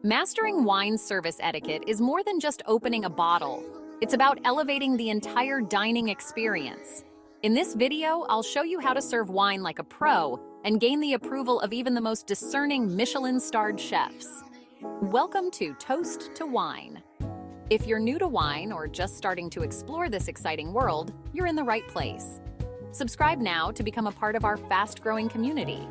Mastering wine service etiquette is more than just opening a bottle. It's about elevating the entire dining experience. In this video, I'll show you how to serve wine like a pro and gain the approval of even the most discerning Michelin-starred chefs. Welcome to Toast to Wine. If you're new to wine or just starting to explore this exciting world, you're in the right place. Subscribe now to become a part of our fast-growing community.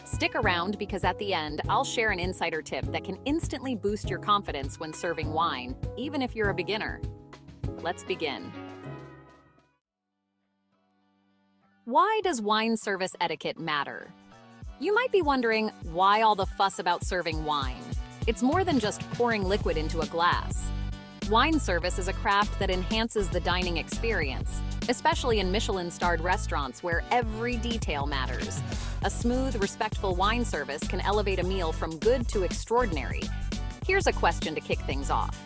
Stick around because at the end, I'll share an insider tip that can instantly boost your confidence when serving wine, even if you're a beginner. Let's begin. Why does wine service etiquette matter? You might be wondering, why all the fuss about serving wine? It's more than just pouring liquid into a glass. Wine service is a craft that enhances the dining experience, especially in Michelin-starred restaurants where every detail matters. A smooth, respectful wine service can elevate a meal from good to extraordinary. Here's a question to kick things off.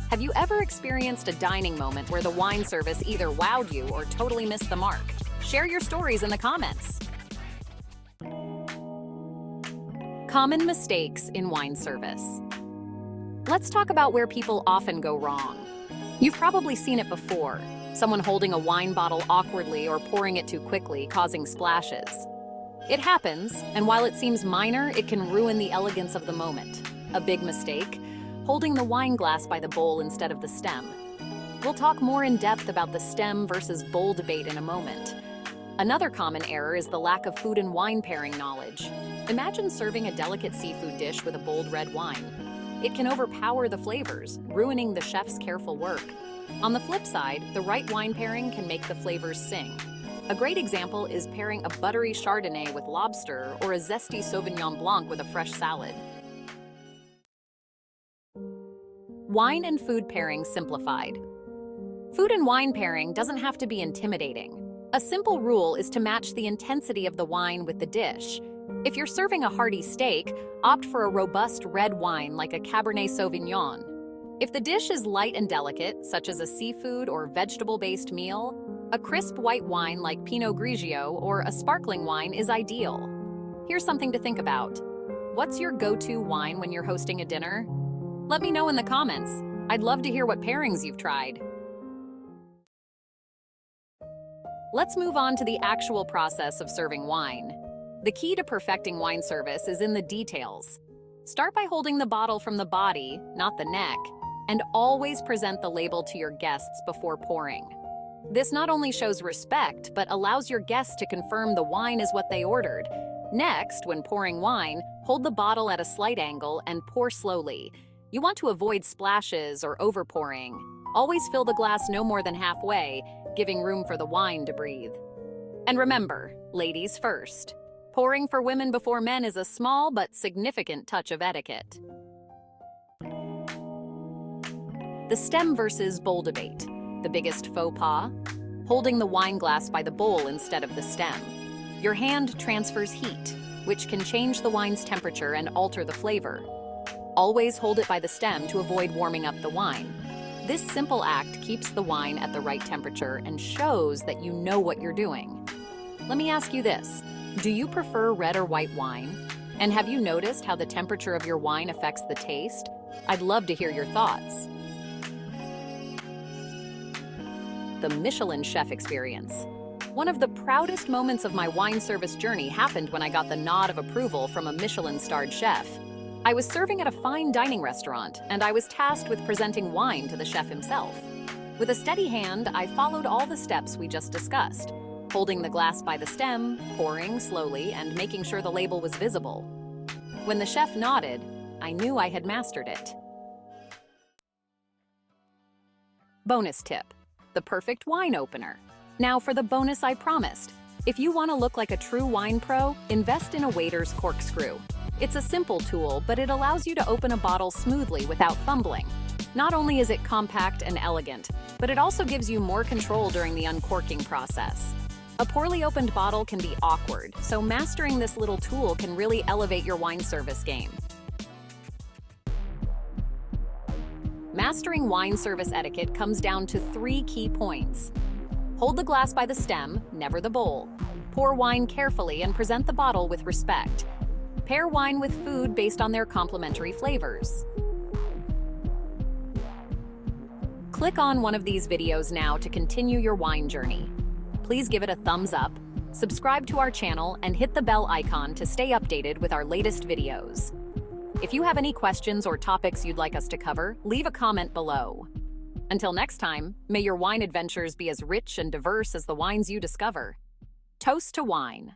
Have you ever experienced a dining moment where the wine service either wowed you or totally missed the mark? Share your stories in the comments. Common mistakes in wine service. Let's talk about where people often go wrong. You've probably seen it before. Someone holding a wine bottle awkwardly or pouring it too quickly, causing splashes. It happens, and while it seems minor, it can ruin the elegance of the moment. A big mistake: holding the wine glass by the bowl instead of the stem. We'll talk more in depth about the stem versus bowl debate in a moment. Another common error is the lack of food and wine pairing knowledge. Imagine serving a delicate seafood dish with a bold red wine. It can overpower the flavors, ruining the chef's careful work. On the flip side, the right wine pairing can make the flavors sing. A great example is pairing a buttery Chardonnay with lobster or a zesty Sauvignon Blanc with a fresh salad. Wine and food pairing simplified. Food and wine pairing doesn't have to be intimidating. A simple rule is to match the intensity of the wine with the dish. If you're serving a hearty steak, opt for a robust red wine like a Cabernet Sauvignon. If the dish is light and delicate, such as a seafood or vegetable-based meal, a crisp white wine like Pinot Grigio or a sparkling wine is ideal. Here's something to think about. What's your go-to wine when you're hosting a dinner? Let me know in the comments. I'd love to hear what pairings you've tried. Let's move on to the actual process of serving wine. The key to perfecting wine service is in the details. Start by holding the bottle from the body, not the neck, and always present the label to your guests before pouring. This not only shows respect, but allows your guests to confirm the wine is what they ordered. Next, when pouring wine, hold the bottle at a slight angle and pour slowly. You want to avoid splashes or overpouring. Always fill the glass no more than halfway, giving room for the wine to breathe. And remember, ladies first. Pouring for women before men is a small but significant touch of etiquette. The stem versus bowl debate. The biggest faux pas? Holding the wine glass by the bowl instead of the stem. Your hand transfers heat, which can change the wine's temperature and alter the flavor. Always hold it by the stem to avoid warming up the wine. This simple act keeps the wine at the right temperature and shows that you know what you're doing. Let me ask you this. Do you prefer red or white wine? And have you noticed how the temperature of your wine affects the taste? I'd love to hear your thoughts. The Michelin chef experience. One of the proudest moments of my wine service journey happened when I got the nod of approval from a Michelin-starred chef. I was serving at a fine dining restaurant, and I was tasked with presenting wine to the chef himself. With a steady hand, I followed all the steps we just discussed, holding the glass by the stem, pouring slowly, and making sure the label was visible. When the chef nodded, I knew I had mastered it. Bonus tip: the perfect wine opener. Now for the bonus I promised. If you want to look like a true wine pro, invest in a waiter's corkscrew. It's a simple tool, but it allows you to open a bottle smoothly without fumbling. Not only is it compact and elegant, but it also gives you more control during the uncorking process. A poorly opened bottle can be awkward, so mastering this little tool can really elevate your wine service game. Mastering wine service etiquette comes down to 3 key points. Hold the glass by the stem, never the bowl. Pour wine carefully and present the bottle with respect. Pair wine with food based on their complementary flavors. Click on one of these videos now to continue your wine journey. Please give it a thumbs up, subscribe to our channel, and hit the bell icon to stay updated with our latest videos. If you have any questions or topics you'd like us to cover, leave a comment below. Until next time, may your wine adventures be as rich and diverse as the wines you discover. Toast to wine.